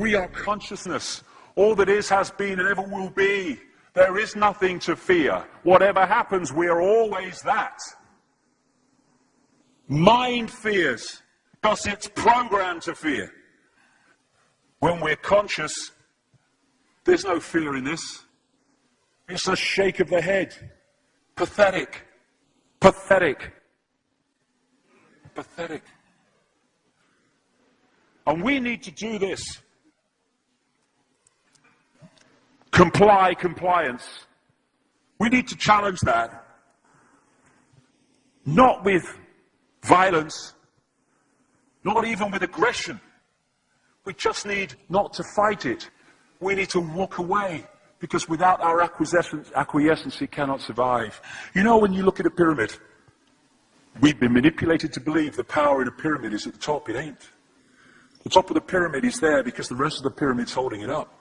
We are consciousness. All that is, has been, and ever will be. There is nothing to fear. Whatever happens, we are always that. Mind fears, because it's programmed to fear. When we're conscious, there's no fear in this. It's a shake of the head. Pathetic. Pathetic. Pathetic. And we need to do this. Compliance. We need to challenge that. Not with violence, not even with aggression. We just need not to fight it. We need to walk away, because without our acquiescence, it cannot survive. You know, when you look at a pyramid, we've been manipulated to believe the power in a pyramid is at the top. It ain't. The top of the pyramid is there because the rest of the pyramid's holding it up.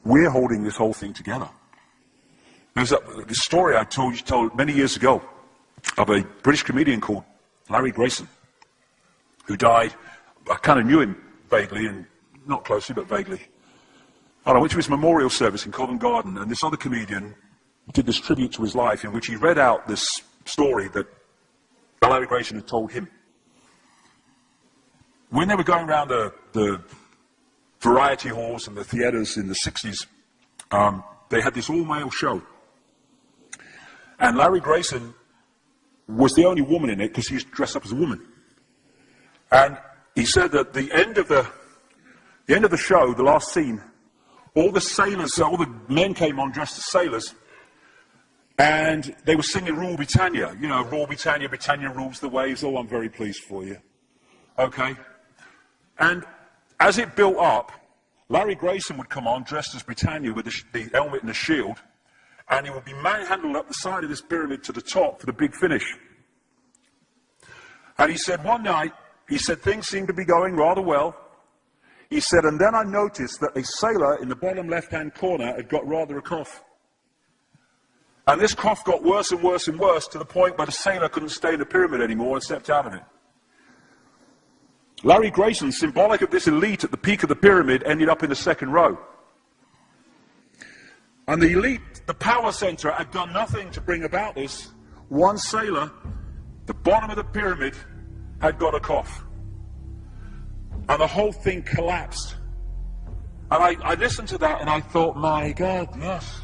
We're holding this whole thing together. There's this story I told many years ago of a British comedian called Larry Grayson, who died. I kind of knew him vaguely, and not closely, but vaguely. And I went to his memorial service in Covent Garden, and this other comedian did this tribute to his life in which he read out this story that Larry Grayson had told him. When they were going around the variety halls and the theatres in the 60s, they had this all-male show. And Larry Grayson was the only woman in it because he was dressed up as a woman. And he said that the end of the show, the last scene, all the sailors, all the men came on dressed as sailors, and they were singing Rule Britannia. You know, Rule Britannia, Britannia rules the waves. Oh, I'm very pleased for you. Okay? And as it built up, Larry Grayson would come on dressed as Britannia with the helmet and the shield, and he would be manhandled up the side of this pyramid to the top for the big finish. And he said one night, he said things seemed to be going rather well. He said, and then I noticed that a sailor in the bottom left-hand corner had got rather a cough. And this cough got worse and worse and worse to the point where the sailor couldn't stay in the pyramid anymore and stepped out of it. Larry Grayson, symbolic of this elite at the peak of the pyramid, ended up in the second row. And the elite, the power center, had done nothing to bring about this. One sailor, the bottom of the pyramid, had got a cough. And the whole thing collapsed. And I listened to that and I thought, my God, yes,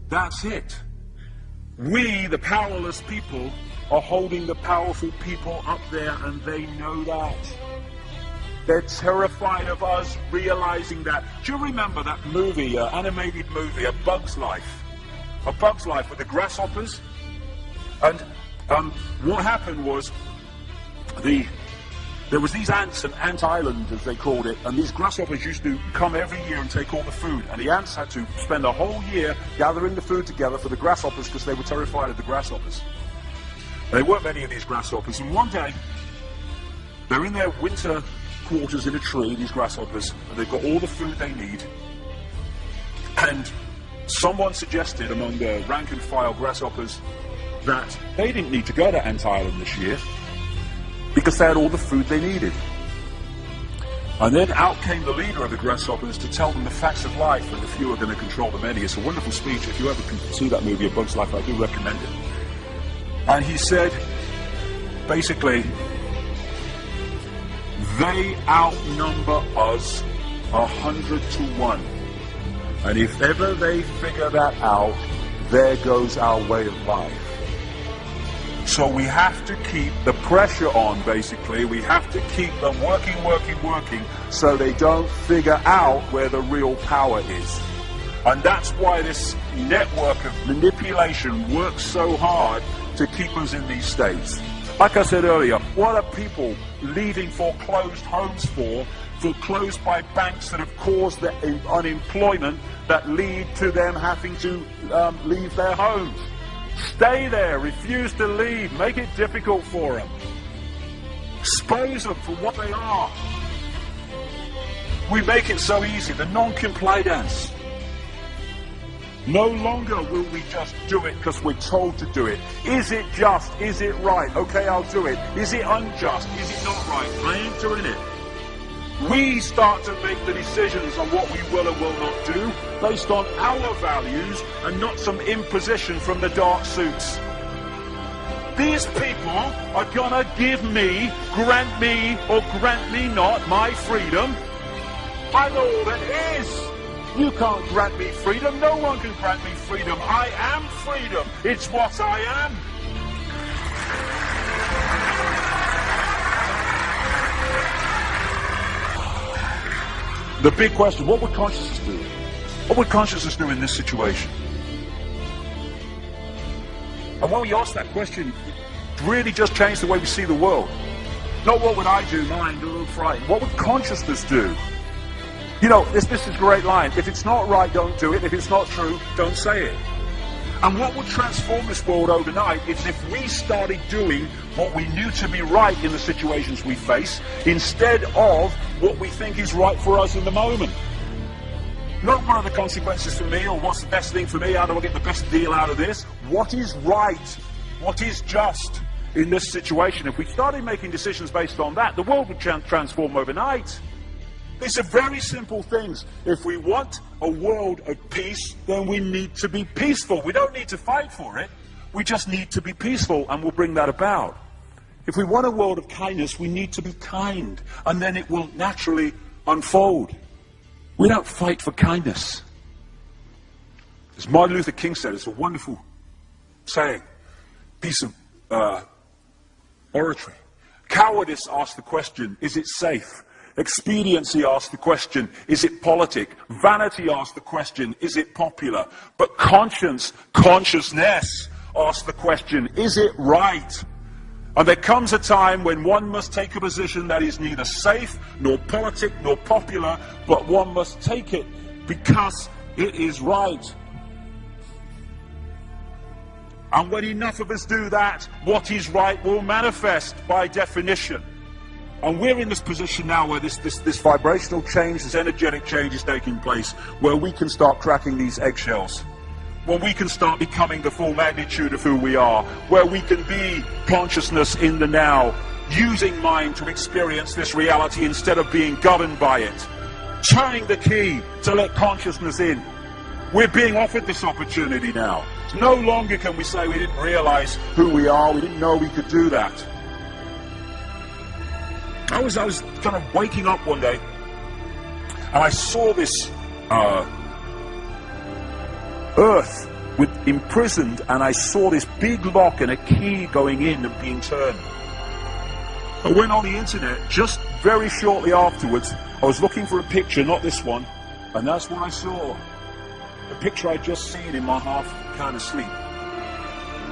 that's it. We, the powerless people, are holding the powerful people up there, and they know that. They're terrified of us realizing that. Do you remember that movie, animated movie, A Bug's Life? A Bug's Life with the grasshoppers? And what happened was, there was these ants, and Ant Island as they called it, and these grasshoppers used to come every year and take all the food, and the ants had to spend a whole year gathering the food together for the grasshoppers because they were terrified of the grasshoppers. There weren't many of these grasshoppers, and one day they're in their winter quarters in a tree, these grasshoppers, and they've got all the food they need, and someone suggested among the rank and file grasshoppers that they didn't need to go to Ant Island this year because they had all the food they needed. And then out came the leader of the grasshoppers to tell them the facts of life, and the few are going to control the many. It's a wonderful speech. If you ever can see that movie, A Bug's Life, I do recommend it. And he said, basically, they outnumber us 100 to 1. And if ever they figure that out, there goes our way of life. So we have to keep the pressure on, basically. We have to keep them working, so they don't figure out where the real power is. And that's why this network of manipulation works so hard to keep us in these states. Like I said earlier, what are people leaving foreclosed homes for? Foreclosed by banks that have caused the unemployment that lead to them having to leave their homes. Stay there, refuse to leave, make it difficult for them. Expose them for what they are. We make it so easy, the non-compliance. No longer will we just do it because we're told to do it. Is it just? Is it right? Okay, I'll do it. Is it unjust? Is it not right? I ain't doing it. We start to make the decisions on what we will and will not do based on our values and not some imposition from the dark suits. These people are gonna give me, grant me, or grant me not my freedom. I'm all that is. You can't grant me freedom. No one can grant me freedom. I am freedom. It's what I am. The big question, what would consciousness do? What would consciousness do in this situation? And when we ask that question, it really just changed the way we see the world. Not what would I do, mind, or frightened. What would consciousness do? You know, this is a great line. If it's not right, don't do it. If it's not true, don't say it. And what would transform this world overnight is if we started doing what we knew to be right in the situations we face, instead of what we think is right for us in the moment. Not what are the consequences for me, or what's the best thing for me, how do I get the best deal out of this? What is right? What is just in this situation? If we started making decisions based on that, the world would transform overnight. These are very simple things. If we want a world of peace, then we need to be peaceful. We don't need to fight for it. We just need to be peaceful, and we'll bring that about. If we want a world of kindness, we need to be kind, and then it will naturally unfold. We don't fight for kindness. As Martin Luther King said, it's a wonderful saying, piece of oratory. Cowardice asks the question, is it safe? Expediency asks the question, is it politic? Vanity asks the question, is it popular? But consciousness asks the question, is it right? And there comes a time when one must take a position that is neither safe, nor politic, nor popular, but one must take it because it is right. And when enough of us do that, what is right will manifest by definition. And we're in this position now where this vibrational change, this energetic change is taking place, where we can start cracking these eggshells, where we can start becoming the full magnitude of who we are, where we can be consciousness in the now, using mind to experience this reality instead of being governed by it, turning the key to let consciousness in. We're being offered this opportunity now. No longer can we say we didn't realize who we are, we didn't know we could do that. I was kind of waking up one day, and I saw this earth imprisoned, and I saw this big lock and a key going in and being turned. I went on the internet just very shortly afterwards. I was looking for a picture, not this one, and that's what I saw. The picture I'd just seen in my half kind of sleep.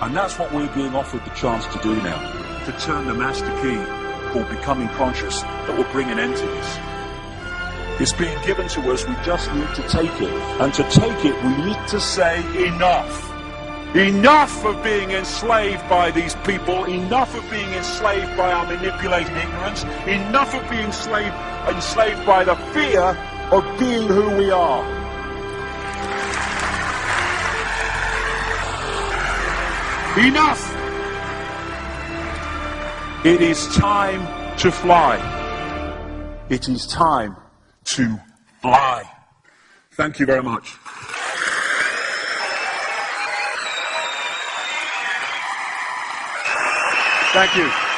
And that's what we're being offered the chance to do now, to turn the master key, called becoming conscious, that will bring an end to this. It's being given to us, we just need to take it. And to take it, we need to say enough. Enough of being enslaved by these people, enough of being enslaved by our manipulated ignorance, enough of being enslaved by the fear of being who we are. Enough! It is time to fly. It is time to fly. Thank you very much. Thank you.